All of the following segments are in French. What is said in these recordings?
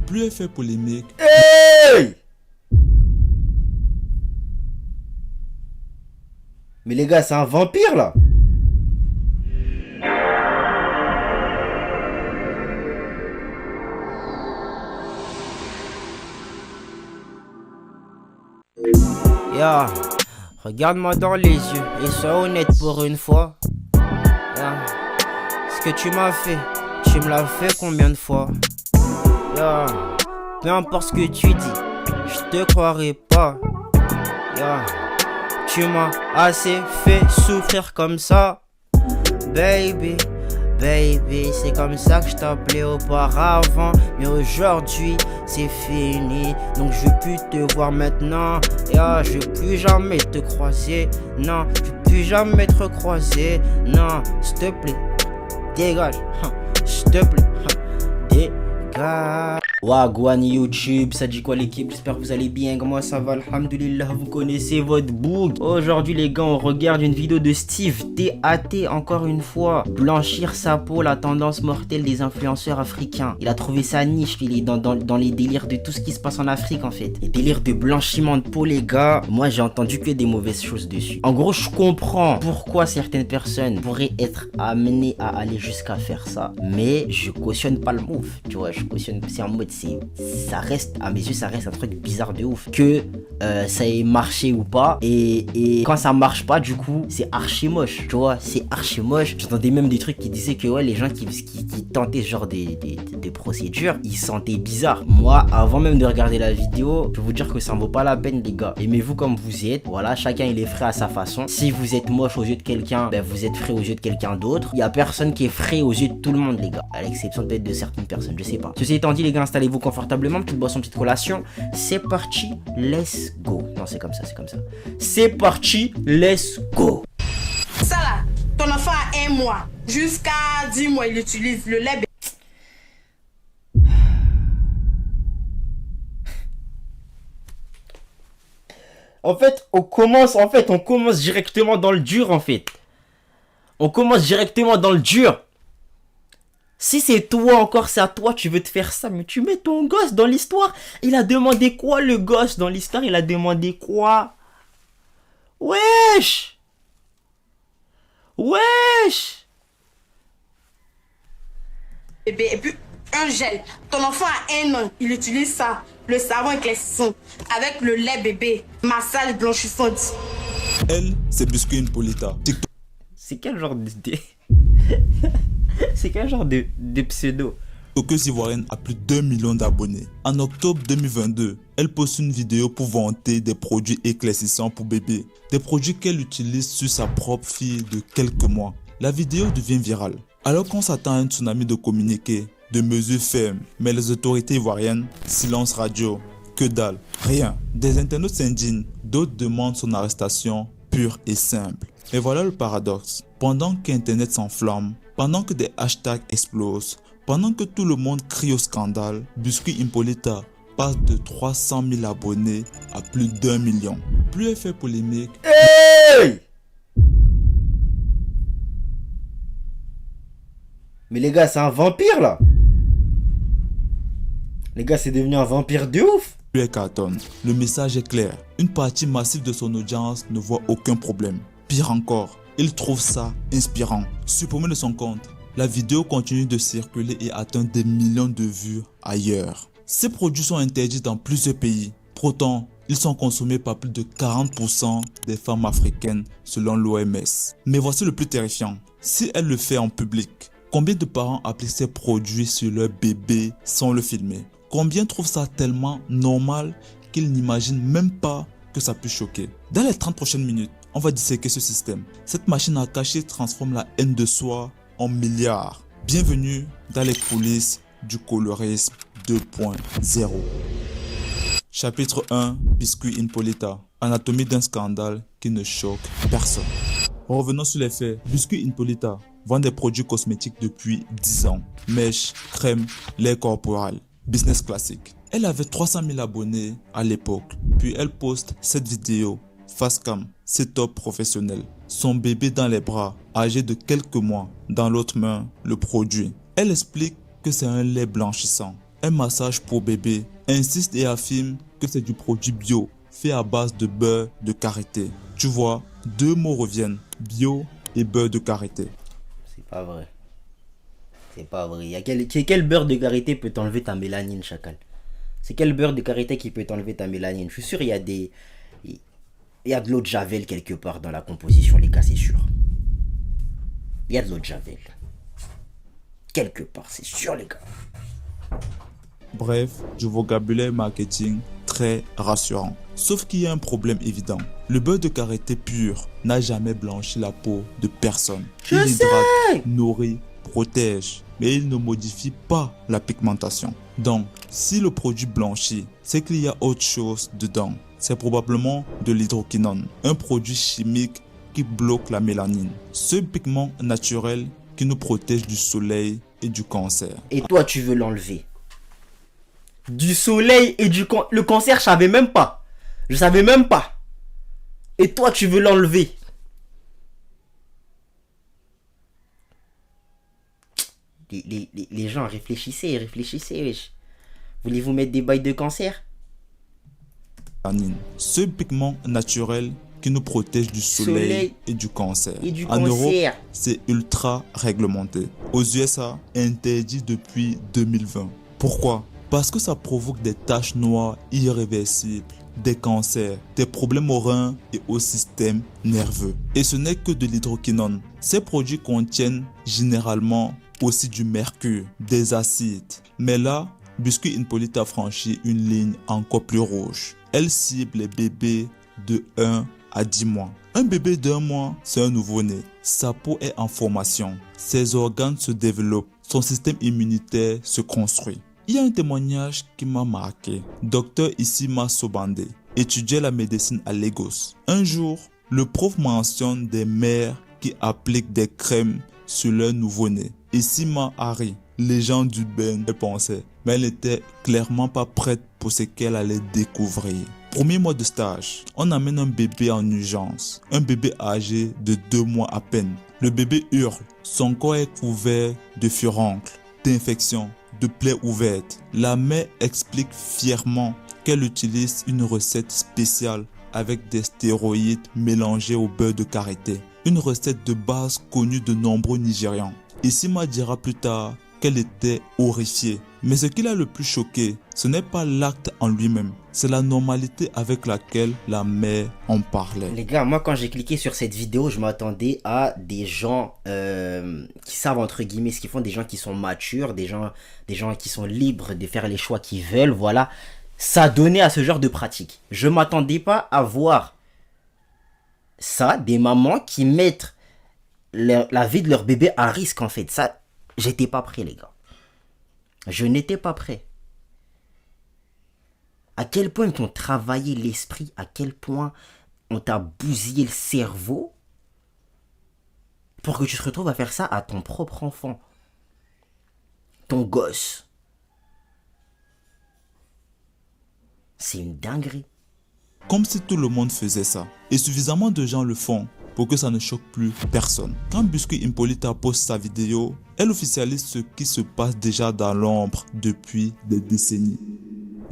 Plus elle fait polémique, Hey! Mais les gars, c'est un vampire là. Ya, regarde-moi dans les yeux et sois honnête pour une fois. Ya, ce que tu m'as fait, tu me l'as fait combien de fois? Ya, peu importe ce que tu dis, je te croirai pas. Ya, tu m'as assez fait souffrir comme ça, baby. Baby, c'est comme ça que je t'appelais auparavant. Mais aujourd'hui, c'est fini. Donc je veux plus te voir maintenant. Je veux plus jamais te croiser. Non, je veux plus jamais te recroiser. Non, s'il te plaît, dégage. S'il te plaît, dégage. Wagwan YouTube, ça dit quoi l'équipe? J'espère que vous allez bien. Comment ça va? Alhamdulillah, vous connaissez votre boug. Aujourd'hui les gars, on regarde une vidéo de Steve TAT encore une fois. Blanchir sa peau, la tendance mortelle des influenceurs africains. Il a trouvé sa niche, il est dans les délires de tout ce qui se passe en Afrique en fait. Les délires de blanchiment de peau les gars. Moi j'ai entendu que des mauvaises choses dessus. En gros je comprends pourquoi certaines personnes pourraient être amenées à aller jusqu'à faire ça. Mais je cautionne pas le move. Tu vois, je cautionne, c'est en mode ça reste, à mes yeux, ça reste un truc bizarre de ouf. Que ça ait marché ou pas. Et quand ça marche pas, du coup, c'est archi moche. Tu vois, c'est archi moche. J'entendais même des trucs qui disaient que ouais, les gens qui tentaient ce genre des procédures, ils sentaient bizarre. Moi, avant même de regarder la vidéo, je peux vous dire que ça en vaut pas la peine, les gars. Aimez-vous comme vous êtes. Voilà, chacun il est frais à sa façon. Si vous êtes moche aux yeux de quelqu'un, ben vous êtes frais aux yeux de quelqu'un d'autre. Il y a personne qui est frais aux yeux de tout le monde, les gars. À l'exception peut-être de certaines personnes, je sais pas. Ceci étant dit, les gars, installez-vous confortablement, petite boisson, petite collation. C'est parti, let's go. Non, c'est comme ça, c'est comme ça. C'est parti, let's go. Ça là, ton enfant a 1 mois. Jusqu'à 10 mois, il utilise le lait. En fait, on commence directement dans le dur, en fait. On commence directement dans le dur. Si c'est toi encore, c'est à toi, tu veux te faire ça, mais tu mets ton gosse dans l'histoire. Il a demandé quoi, le gosse, dans l'histoire? Il a demandé quoi? Wesh! Wesh! Bébé, et puis un gel. Ton enfant a 1 an, il utilise ça. Le savon éclaircissant avec le lait bébé. Massage blanchissant. elle, c'est Biscuit Impolita. TikTok. C'est quel genre de... C'est quel genre de pseudo? TikTokeuse ivoirienne a plus d'1 million d'abonnés. En octobre 2022, elle poste une vidéo pour vanter des produits éclaircissants pour bébé. Des produits qu'elle utilise sur sa propre fille de quelques mois. La vidéo devient virale. Alors qu'on s'attend à un tsunami de communiqués, de mesures fermes, mais les autorités ivoiriennes, silence radio, que dalle, rien. Des internautes s'indignent, d'autres demandent son arrestation pure et simple. Et voilà le paradoxe. Pendant qu'Internet s'enflamme, pendant que des hashtags explosent, pendant que tout le monde crie au scandale, Biscuit Impolita passe de 300 000 abonnés à plus d'1 million. Plus elle fait polémique, Hey! Mais les gars, c'est un vampire là. Les gars, c'est devenu un vampire de ouf. plus elle cartonne. Le message est clair. Une partie massive de son audience ne voit aucun problème. Pire encore, il trouve ça inspirant. Supprimé de son compte, la vidéo continue de circuler et atteint des millions de vues ailleurs. Ces produits sont interdits dans plusieurs pays. Pourtant, ils sont consommés par plus de 40% des femmes africaines selon l'OMS. Mais voici le plus terrifiant. Si elle le fait en public, combien de parents appliquent ces produits sur leur bébé sans le filmer? Combien trouvent ça tellement normal qu'ils n'imaginent même pas que ça puisse choquer? Dans les 30 prochaines minutes, on va disséquer ce système. Cette machine à cacher transforme la haine de soi en milliards. Bienvenue dans les coulisses du colorisme 2.0. Chapitre 1, Biscuit Impolita. Anatomie d'un scandale qui ne choque personne. Revenons sur les faits. Biscuit Impolita vend des produits cosmétiques depuis 10 ans. Mèches, crèmes, lait corporel. Business classique. Elle avait 300 000 abonnés à l'époque. Puis elle poste cette vidéo. Face cam, setup professionnel. Son bébé dans les bras, âgé de quelques mois. Dans l'autre main, le produit. Elle explique que c'est un lait blanchissant. un massage pour bébé, insiste et affirme que c'est du produit bio, fait à base de beurre de karité. Tu vois, deux mots reviennent, bio et beurre de karité. C'est pas vrai. C'est pas vrai. Quel beurre de karité peut t'enlever ta mélanine, chacal? C'est quel beurre de karité qui peut t'enlever ta mélanine? Je suis sûr il y a des... Il y a de l'eau de javel quelque part dans la composition, les gars, c'est sûr. Il y a de l'eau de javel. Quelque part, c'est sûr, les gars. Bref, du vocabulaire marketing très rassurant. Sauf qu'il y a un problème évident. Le beurre de karité pur n'a jamais blanchi la peau de personne. Il hydrate, nourrit, protège, mais il ne modifie pas la pigmentation. Donc, si le produit blanchit, c'est qu'il y a autre chose dedans. C'est probablement de l'hydroquinone, un produit chimique qui bloque la mélanine. Ce pigment naturel qui nous protège du soleil et du cancer. Et toi, tu veux l'enlever? Du soleil et le cancer, je savais même pas. Je savais même pas. Et toi, tu veux l'enlever? Les gens, réfléchissez, wesh. Voulez-vous mettre des bails de cancer? Ce pigment naturel qui nous protège du soleil et du cancer. En Europe, c'est ultra réglementé. Aux USA, interdit depuis 2020. Pourquoi? Parce que ça provoque des taches noires irréversibles, des cancers, des problèmes aux reins et au système nerveux. Et ce n'est que de l'hydroquinone. Ces produits contiennent généralement aussi du mercure, des acides. Mais là, Biscuit Impolite a franchi une ligne encore plus rouge. Elle cible les bébés de 1 à 10 mois. Un bébé d'1 mois, c'est un nouveau-né. Sa peau est en formation, ses organes se développent, son système immunitaire se construit. Il y a un témoignage qui m'a marqué. Docteur Issima Sobande étudiait la médecine à Lagos. Un jour, le prof mentionne des mères qui appliquent des crèmes sur leur nouveau-né. Issima a ri. Les gens du Ben pensaient, mais elle n'était clairement pas prête pour ce qu'elle allait découvrir. Premier mois de stage, on amène un bébé en urgence, un bébé âgé de 2 mois à peine. Le bébé hurle, son corps est couvert de furoncles, d'infections, de plaies ouvertes. La mère explique fièrement qu'elle utilise une recette spéciale avec des stéroïdes mélangés au beurre de karité. Une recette de base connue de nombreux Nigérians. Issima dira plus tard qu'elle était horrifiée. Mais ce qui l'a le plus choqué, ce n'est pas l'acte en lui-même, c'est la normalité avec laquelle la mère en parlait. Les gars, moi quand j'ai cliqué sur cette vidéo, je m'attendais à des gens qui savent entre guillemets ce qu'ils font, des gens qui sont matures, des gens qui sont libres de faire les choix qu'ils veulent, voilà. Ça donnait à ce genre de pratique. Je m'attendais pas à voir ça, des mamans qui mettent la vie de leur bébé à risque en fait. Ça, j'étais pas prêt les gars. Je n'étais pas prêt. À quel point ils t'ont travaillé l'esprit, à quel point on t'a bousillé le cerveau pour que tu te retrouves à faire ça à ton propre enfant. Ton gosse. C'est une dinguerie. Comme si tout le monde faisait ça. Et suffisamment de gens le font pour que ça ne choque plus personne. Quand Biscuit Impolite poste sa vidéo, elle officialise ce qui se passe déjà dans l'ombre depuis des décennies.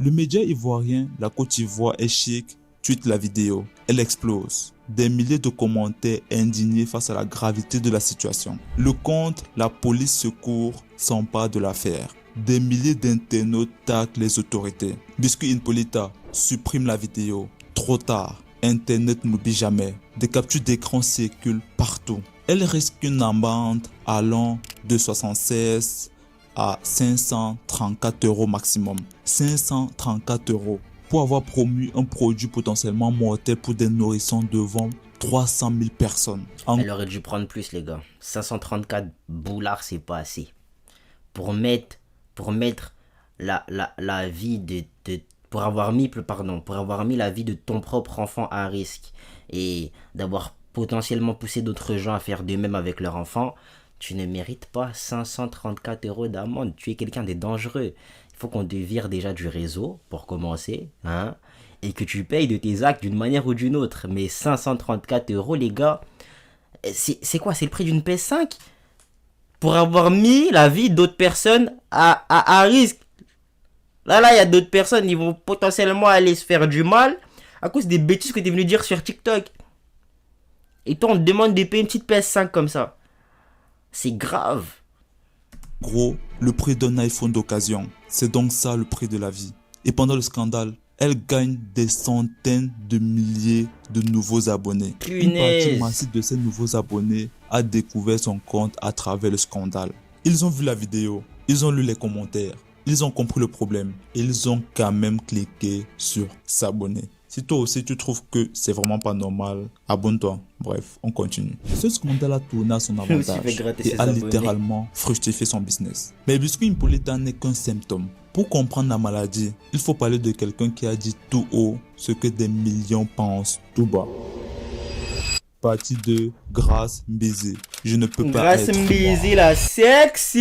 Le média ivoirien La Côte d'Ivoire est chic tweet la vidéo. Elle explose. Des milliers de commentaires indignés face à la gravité de la situation. Le compte La Police Secours s'empare de l'affaire. Des milliers d'internautes taguent les autorités. Biscuit Impolite supprime la vidéo. Trop tard. Internet n'oublie jamais. Des captures d'écran circulent partout. Elle risque une amende allant de 76 à 534 € maximum. 534 € pour avoir promu un produit potentiellement mortel pour des nourrissons devant 300 000 personnes. Elle aurait dû prendre plus les gars. 534 boulards c'est pas assez. Pour mettre la vie pour avoir mis la vie de ton propre enfant à risque et d'avoir potentiellement poussé d'autres gens à faire de même avec leur enfant, tu ne mérites pas 534 € d'amende. Tu es quelqu'un de dangereux. Il faut qu'on te vire déjà du réseau pour commencer, hein, et que tu payes de tes actes d'une manière ou d'une autre. Mais 534 € les gars, c'est quoi? C'est le prix d'une PS5 pour avoir mis la vie d'autres personnes à risque. Là, il y a d'autres personnes, ils vont potentiellement aller se faire du mal à cause des bêtises que tu es venu dire sur TikTok. Et toi, on te demande de payer une petite PS5 comme ça. C'est grave. Gros, le prix d'un iPhone d'occasion, c'est donc ça le prix de la vie. Et pendant le scandale, elle gagne des centaines de milliers de nouveaux abonnés. Une partie massive de ces nouveaux abonnés a découvert son compte à travers le scandale. Ils ont vu la vidéo, ils ont lu les commentaires, ils ont compris le problème et ils ont quand même cliqué sur s'abonner. Si toi aussi tu trouves que c'est vraiment pas normal, abonne-toi. Bref, on continue. Ce scandale a tourné à son avantage et a littéralement fructifié son business. Mais Biscuit Impolita n'est qu'un symptôme. Pour comprendre la maladie, il faut parler de quelqu'un qui a dit tout haut ce que des millions pensent tout bas. Partie 2, Grace Mbezi. Je ne peux pas Grace être Mbezi, la sexy.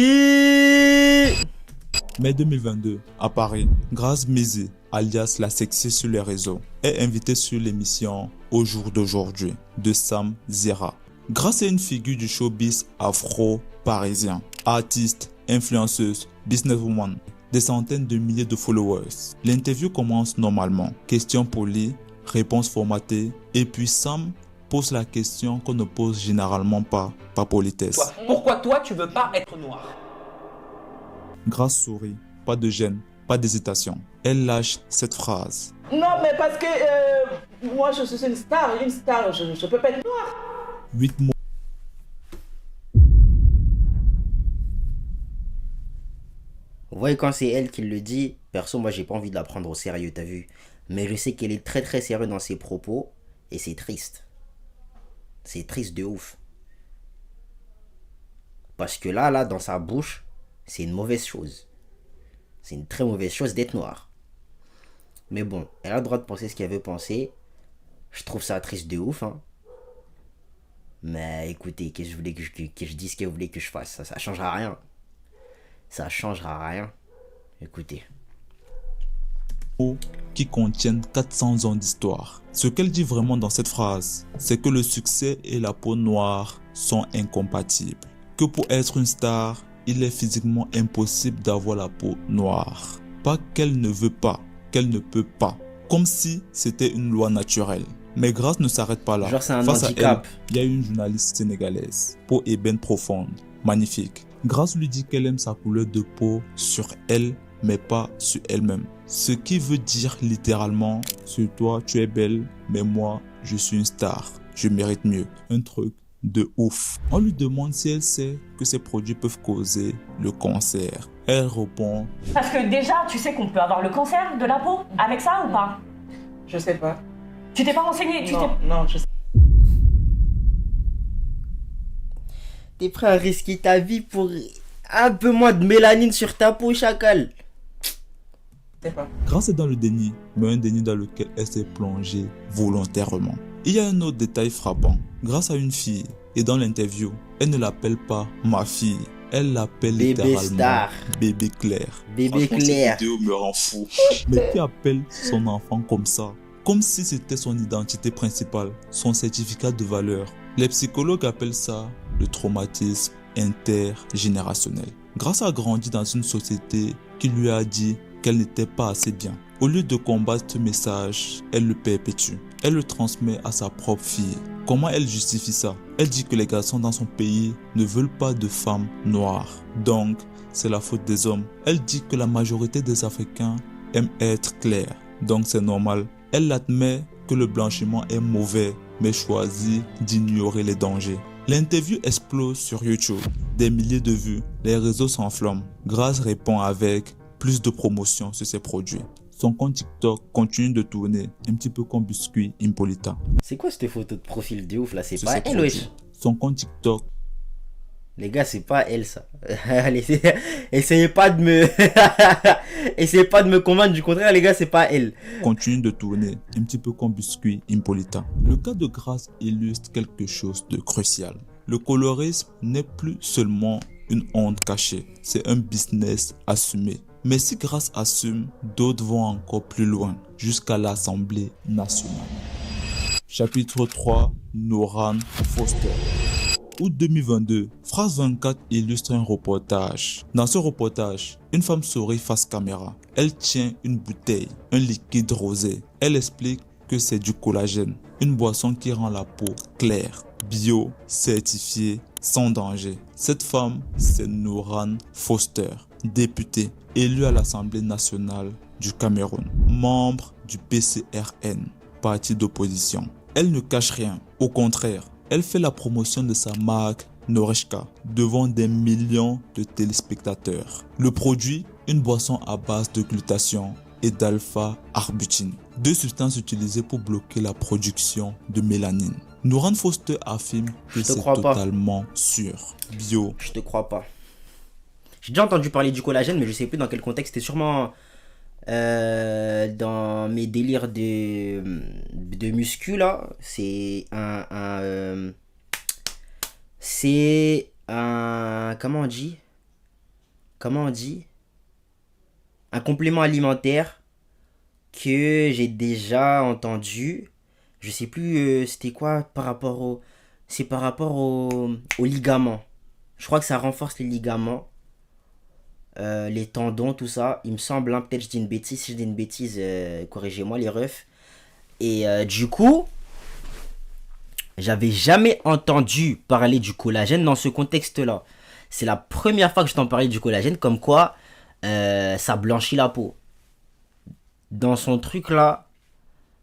Mai 2022, à Paris, Grace Mbezi, alias la sexy sur les réseaux, est invitée sur l'émission Au jour d'aujourd'hui de Sam Zera. Grace est une figure du showbiz afro-parisien, artiste, influenceuse, businesswoman, des centaines de milliers de followers. L'interview commence normalement, questions polies, réponses formatées, et puis Sam pose la question qu'on ne pose généralement pas, par politesse. Pourquoi toi tu veux pas être noir? Grace sourit, pas de gêne, pas d'hésitation. Elle lâche cette phrase. Non mais parce que moi je suis une star, je peux pas être noir. 8 mots. Vous voyez, quand c'est elle qui le dit, perso, moi j'ai pas envie de la prendre au sérieux, t'as vu. Mais je sais qu'elle est très très sérieuse dans ses propos et c'est triste. C'est triste de ouf. Parce que là, dans sa bouche, c'est une mauvaise chose. C'est une très mauvaise chose d'être noir. Mais bon, elle a le droit de penser ce qu'elle veut penser. Je trouve ça triste de ouf, hein. Mais écoutez, qu'est-ce que je voulais que je dise ce qu'elle voulait que je fasse? Ça changera rien. Ça changera rien. Écoutez. Qui contiennent 400 ans d'histoire. Ce qu'elle dit vraiment dans cette phrase, c'est que le succès et la peau noire sont incompatibles. Que pour être une star, il est physiquement impossible d'avoir la peau noire. Pas qu'elle ne veut pas, qu'elle ne peut pas. Comme si c'était une loi naturelle. Mais Grace ne s'arrête pas là. Genre c'est un Face handicap. à elle, il y a une journaliste sénégalaise, peau ébène profonde, magnifique. Grace lui dit qu'elle aime sa couleur de peau sur elle, mais pas sur elle-même. Ce qui veut dire littéralement, sur toi tu es belle, mais moi je suis une star. Je mérite mieux. Un truc de ouf. On lui demande si elle sait que ces produits peuvent causer le cancer. Elle répond: parce que déjà, tu sais qu'on peut avoir le cancer de la peau avec ça ou pas? Je sais pas. Tu t'es pas renseigné? Non, je sais T'es prêt à risquer ta vie pour un peu moins de mélanine sur ta peau, chacal? pas. Grace est dans le déni, mais un déni dans lequel elle s'est plongée volontairement. Il y a un autre détail frappant. Grace a une fille, et dans l'interview, elle ne l'appelle pas ma fille. Elle l'appelle littéralement star. Bébé Claire. Bébé Claire. Cette vidéo me rend fou. Mais qui appelle son enfant comme ça? Comme si c'était son identité principale, son certificat de valeur. Les psychologues appellent ça le traumatisme intergénérationnel. Grace a grandi dans une société qui lui a dit qu'elle n'était pas assez bien. Au lieu de combattre ce message, elle le perpétue. Elle le transmet à sa propre fille. Comment elle justifie ça? Elle dit que les garçons dans son pays ne veulent pas de femmes noires. Donc, c'est la faute des hommes. Elle dit que la majorité des Africains aiment être clairs. Donc, c'est normal. Elle admet que le blanchiment est mauvais, mais choisit d'ignorer les dangers. L'interview explose sur YouTube. Des milliers de vues. Les réseaux s'enflamment. Grace répond avec plus de promotion sur ses produits. Son compte TikTok continue de tourner, un petit peu comme Biscuit Impolita. C'est quoi cette photo de profil de ouf là? C'est Sur pas ses elle, produits. wesh. Son compte TikTok Les gars, c'est pas elle ça. Allez, essayez pas de me essayez pas de me convaincre du contraire, les gars, c'est pas elle. continue de tourner, un petit peu comme Biscuit Impolita. Le cas de Grace illustre quelque chose de crucial. Le colorisme n'est plus seulement une honte cachée, c'est un business assumé. Mais si Grace assume, d'autres vont encore plus loin, jusqu'à l'Assemblée nationale. Chapitre 3, Noran Foster. Août 2022, France 24 illustre un reportage. Dans ce reportage, une femme sourit face caméra. Elle tient une bouteille, un liquide rosé. Elle explique que c'est du collagène, une boisson qui rend la peau claire, bio, certifiée, sans danger. Cette femme, c'est Nourane Foster, députée, élue à l'Assemblée nationale du Cameroun, membre du PCRN, parti d'opposition. Elle ne cache rien, au contraire, elle fait la promotion de sa marque Noreshka devant des millions de téléspectateurs. Le produit, une boisson à base de glutathion et d'alpha-arbutin, deux substances utilisées pour bloquer la production de mélanine. Nourane Foster affirme que c'est totalement sûr, bio. Je te crois pas. J'ai déjà entendu parler du collagène, mais je sais plus dans quel contexte. C'était sûrement dans mes délires de muscu là. C'est un comment on dit un complément alimentaire que j'ai déjà entendu. Je sais plus c'était quoi par rapport au ligaments. Je crois que ça renforce les ligaments, les tendons, tout ça. Il me semble, hein, peut-être je dis une bêtise. Si je dis une bêtise, corrigez-moi les refs. Et du coup, j'avais jamais entendu parler du collagène dans ce contexte-là. C'est la première fois que je t'en parlais du collagène, comme quoi ça blanchit la peau. Dans son truc là,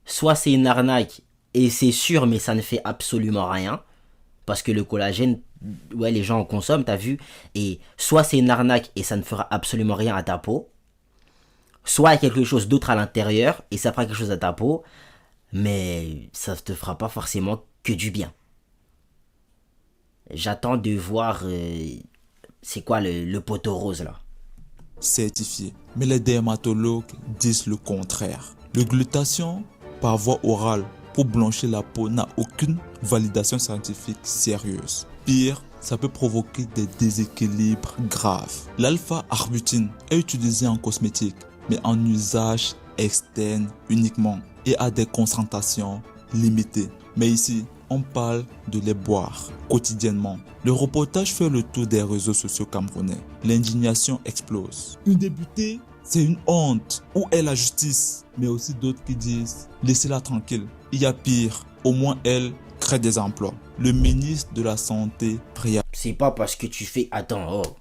soit c'est une arnaque et c'est sûr, mais ça ne fait absolument rien. Parce que le collagène, ouais, les gens en consomment, t'as vu. Et soit c'est une arnaque et ça ne fera absolument rien à ta peau. Soit il y a quelque chose d'autre à l'intérieur et ça fera quelque chose à ta peau. Mais ça ne te fera pas forcément que du bien. J'attends de voir c'est quoi le poteau rose là. Certifié. Mais les dermatologues disent le contraire. Le glutathion par voie orale pour blanchir la peau n'a aucune validation scientifique sérieuse. Pire, ça peut provoquer des déséquilibres graves. L'alpha-arbutin est utilisé en cosmétique, mais en usage externe uniquement et à des concentrations limitées. Mais ici, on parle de les boire quotidiennement. Le reportage fait le tour des réseaux sociaux camerounais. L'indignation explose. Une députée, c'est une honte. Où est la justice? Mais aussi d'autres qui disent, laissez-la tranquille. Il y a pire. Au moins elle crée des emplois. Le ministre de la Santé réagit. C'est pas parce que tu fais... Attends, oh.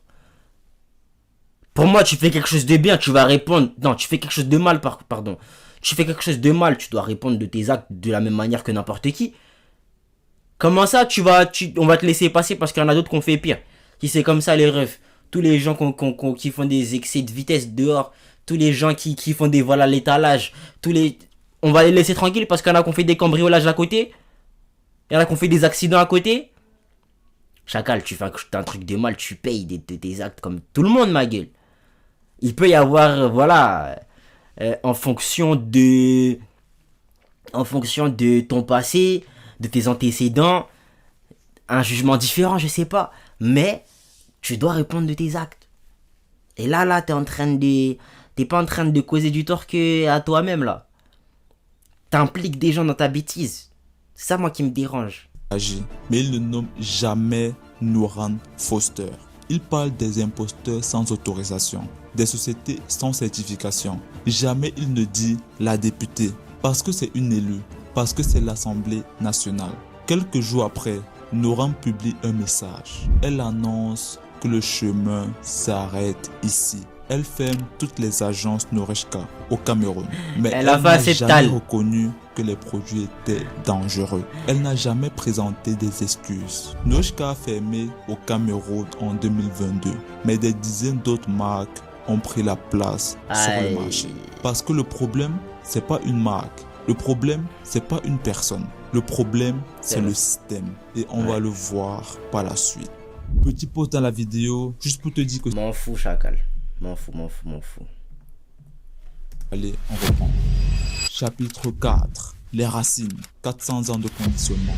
Pour moi, tu fais quelque chose de bien, tu vas répondre... Non, tu fais quelque chose de mal, pardon. Tu fais quelque chose de mal, tu dois répondre de tes actes de la même manière que n'importe qui. Comment ça, on va te laisser passer parce qu'il y en a d'autres qui ont fait pire. Si c'est comme ça, les refs. Tous les gens qui font des excès de vitesse dehors. Tous les gens qui font des vols à l'étalage. On va les laisser tranquilles parce qu'il y en a qui ont fait des cambriolages à côté. Il y en a qui ont fait des accidents à côté. Chacal, tu fais un truc de mal, tu payes des actes comme tout le monde, ma gueule. Il peut y avoir, voilà, en fonction de ton passé, de tes antécédents, un jugement différent, je sais pas. Mais tu dois répondre de tes actes. Et là, t'es pas en train de causer du tort que à toi-même, là. T'impliques des gens dans ta bêtise. C'est ça, moi, qui me dérange. Mais il ne nomme jamais Nourane Foster. Il parle des imposteurs sans autorisation, des sociétés sans certification. Jamais il ne dit la députée, parce que c'est une élue, parce que c'est l'Assemblée nationale. Quelques jours après, Nourane publie un message. Elle annonce que le chemin s'arrête ici. Elle ferme toutes les agences Noreshka au Cameroun. Mais elle n'a jamais reconnu que les produits étaient dangereux. Elle n'a jamais présenté des excuses. Noreshka a fermé au Cameroun en 2022. Mais des dizaines d'autres marques ont pris la place sur le marché. Parce que le problème, c'est pas une marque. Le problème, c'est pas une personne. Le problème, c'est le système. Et on va le voir par la suite. Petit pause dans la vidéo, juste pour te dire que... M'en fous, chacal. M'en fous. Allez, on reprend. Chapitre 4. Les racines. 400 ans de conditionnement.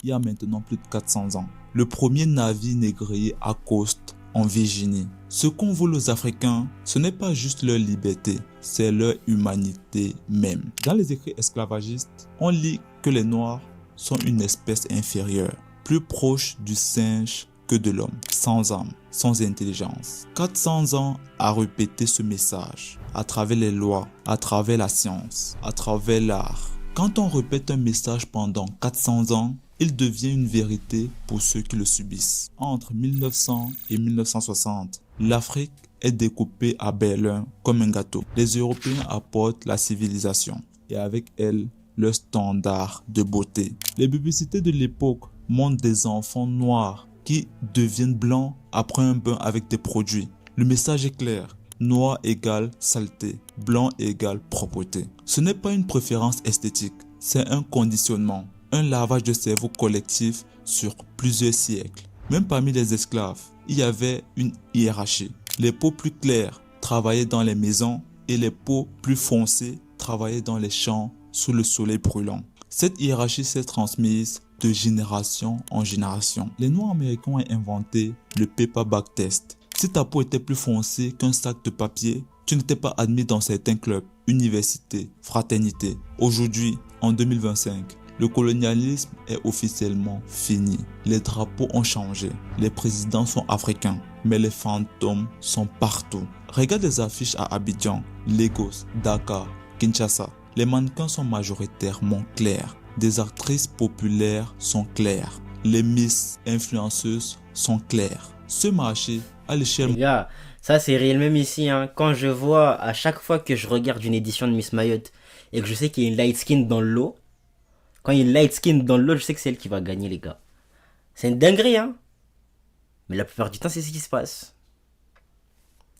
Il y a maintenant plus de 400 ans. Le premier navire négrier accoste en Virginie. Ce qu'on vole aux Africains, ce n'est pas juste leur liberté, c'est leur humanité même. Dans les écrits esclavagistes, on lit que les Noirs sont une espèce inférieure. plus proche du singe que de l'homme, sans âme, sans intelligence. 400 ans à répéter ce message, à travers les lois, à travers la science, à travers l'art. Quand on répète un message pendant 400 ans, il devient une vérité pour ceux qui le subissent. Entre 1900 et 1960, l'Afrique est découpée à Berlin comme un gâteau. Les Européens apportent la civilisation et avec elle, leur standard de beauté. Les publicités de l'époque montrent des enfants noirs qui deviennent blancs après un bain avec des produits. Le message est clair. Noir égale saleté, blanc égale propreté. Ce n'est pas une préférence esthétique, c'est un conditionnement, un lavage de cerveau collectif sur plusieurs siècles. Même parmi les esclaves, il y avait une hiérarchie. Les peaux plus claires travaillaient dans les maisons et les peaux plus foncées travaillaient dans les champs sous le soleil brûlant. Cette hiérarchie s'est transmise de génération en génération. Les Noirs américains ont inventé le paperback test. Si ta peau était plus foncée qu'un sac de papier, tu n'étais pas admis dans certains clubs, universités, fraternités. Aujourd'hui, en 2025, le colonialisme est officiellement fini. Les drapeaux ont changé. Les présidents sont africains, mais les fantômes sont partout. Regarde les affiches à Abidjan, Lagos, Dakar, Kinshasa. Les mannequins sont majoritairement clairs. Des actrices populaires sont claires. Les Miss influenceuses sont claires. Ce marché, à l'échelle... Les gars, ça c'est réel même ici. Hein. Quand je vois, à chaque fois que je regarde une édition de Miss Mayotte et que je sais qu'il y a une light skin dans le lot, quand il y a une light skin dans le lot, je sais que c'est elle qui va gagner, les gars. C'est une dinguerie, hein. Mais la plupart du temps, c'est ce qui se passe.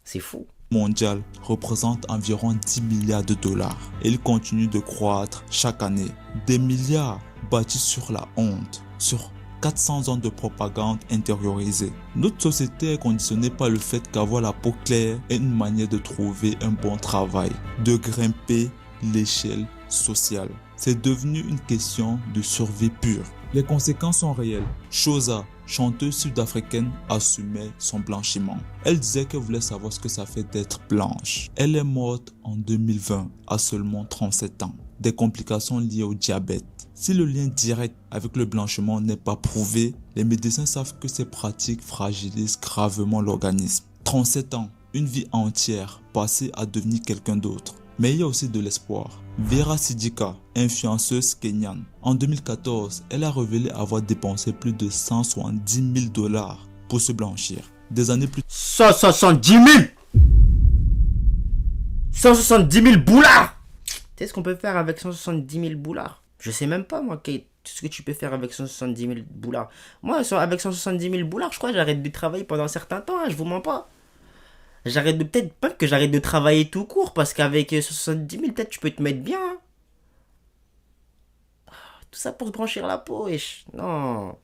C'est fou. Mondial représente environ 10 milliards de dollars et il continue de croître chaque année. Des milliards bâtis sur la honte, sur 400 ans de propagande intériorisée. Notre société est conditionnée par le fait qu'avoir la peau claire est une manière de trouver un bon travail, de grimper l'échelle sociale. C'est devenu une question de survie pure. Les conséquences sont réelles. Chosa, chanteuse sud-africaine, assumait son blanchiment. Elle disait qu'elle voulait savoir ce que ça fait d'être blanche. Elle est morte en 2020 à seulement 37 ans. Des complications liées au diabète. Si le lien direct avec le blanchiment n'est pas prouvé, les médecins savent que ces pratiques fragilisent gravement l'organisme. 37 ans, une vie entière passée à devenir quelqu'un d'autre. Mais il y a aussi de l'espoir. Vera Sidika, influenceuse kenyane. En 2014, elle a révélé avoir dépensé plus de 170 000 dollars pour se blanchir. Des années plus 170 000 170 000 boulards. Tu sais ce qu'on peut faire avec 170 000 boulards? Je sais même pas, moi, ce que tu peux faire avec 170 000 boulards. Moi, avec 170 000 boulards, je crois que j'arrête de travailler pendant un certain temps, hein, je vous mens pas. Peut-être pas que j'arrête de travailler tout court, parce qu'avec 70 000, peut-être tu peux te mettre bien. Hein. Tout ça pour se branchir la peau, wesh. Non.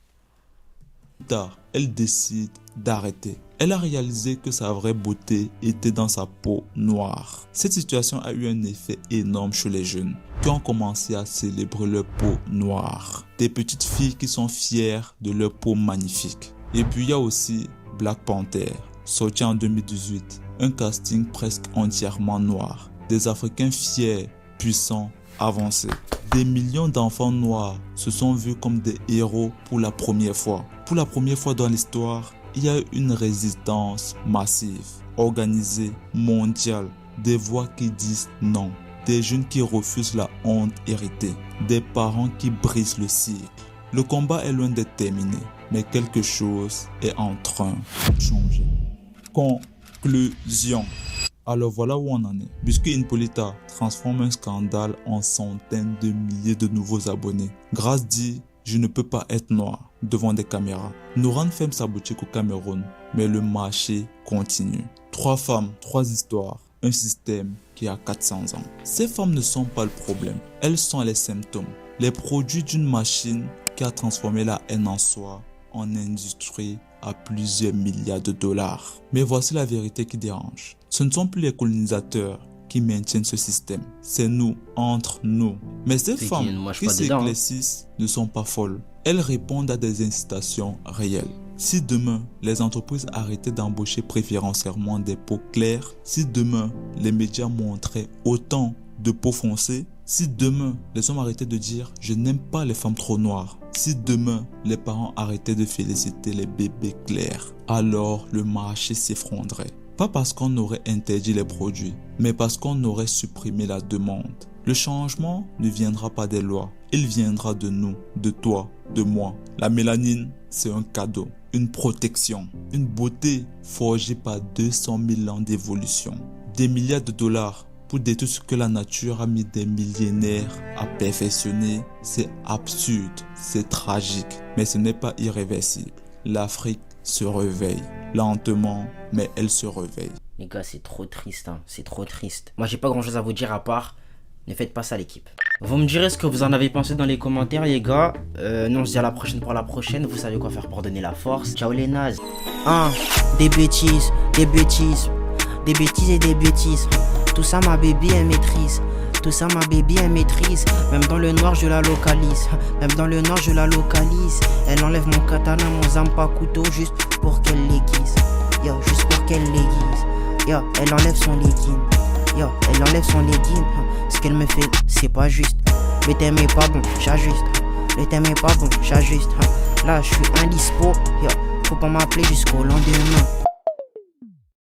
tard, elle décide d'arrêter. Elle a réalisé que sa vraie beauté était dans sa peau noire. Cette situation a eu un effet énorme chez les jeunes qui ont commencé à célébrer leur peau noire. Des petites filles qui sont fières de leur peau magnifique. Et puis il y a aussi Black Panther, sorti en 2018, un casting presque entièrement noir. Des Africains fiers, puissants, avancés. Des millions d'enfants noirs se sont vus comme des héros pour la première fois. Pour la première fois dans l'histoire, il y a une résistance massive, organisée, mondiale. Des voix qui disent non. Des jeunes qui refusent la honte héritée. Des parents qui brisent le cycle. Le combat est loin d'être terminé, mais quelque chose est en train de changer. Conclusion. Alors voilà où on en est. Biscuit Inpolita transforme un scandale en centaines de milliers de nouveaux abonnés. Grace dit « Je ne peux pas être noir » devant des caméras. Nouran ferme sa boutique au Cameroun, mais le marché continue. 3 femmes, 3 histoires, un système qui a 400 ans. Ces femmes ne sont pas le problème, elles sont les symptômes. Les produits d'une machine qui a transformé la haine en soi en industrie à plusieurs milliards de dollars. Mais voici la vérité qui dérange. Ce ne sont plus les colonisateurs qui maintiennent ce système. C'est nous, entre nous. Mais ces femmes qui s'éclaircissent ne sont pas folles. Elles répondent à des incitations réelles. Si demain, les entreprises arrêtaient d'embaucher préférentiellement des peaux claires, si demain, les médias montraient autant de peaux foncées, si demain, les hommes arrêtaient de dire « je n'aime pas les femmes trop noires », Si demain, les parents arrêtaient de féliciter les bébés clairs, alors le marché s'effondrerait. Pas parce qu'on aurait interdit les produits, mais parce qu'on aurait supprimé la demande. Le changement ne viendra pas des lois, il viendra de nous, de toi, de moi. La mélanine, c'est un cadeau, une protection, une beauté forgée par 200 000 ans d'évolution. Des milliards de dollars pour détruire ce que la nature a mis des millénaires à perfectionner, c'est absurde, c'est tragique, mais ce n'est pas irréversible. L'Afrique se réveille, lentement, mais elle se réveille. Les gars, c'est trop triste, hein. C'est trop triste. Moi, j'ai pas grand chose à vous dire à part, ne faites pas ça l'équipe. Vous me direz ce que vous en avez pensé dans les commentaires, les gars. Nous, on se dit à la prochaine pour la prochaine. Vous savez quoi faire pour donner la force. Ciao les nazes. Des bêtises, des bêtises, des bêtises et des bêtises. Tout ça ma baby elle maîtrise. Tout ça ma baby elle maîtrise. Même dans le noir je la localise. Même dans le noir je la localise. Elle enlève mon katana, mon zampa couteau juste pour qu'elle l'aiguise. Yo, juste pour qu'elle l'aiguise. Yo, elle enlève son legging. Yo, elle enlève son legging. Ce qu'elle me fait c'est pas juste. Le thème est pas bon, j'ajuste. Le thème est pas bon, j'ajuste. Là je suis indispo. Yo, faut pas m'appeler jusqu'au lendemain.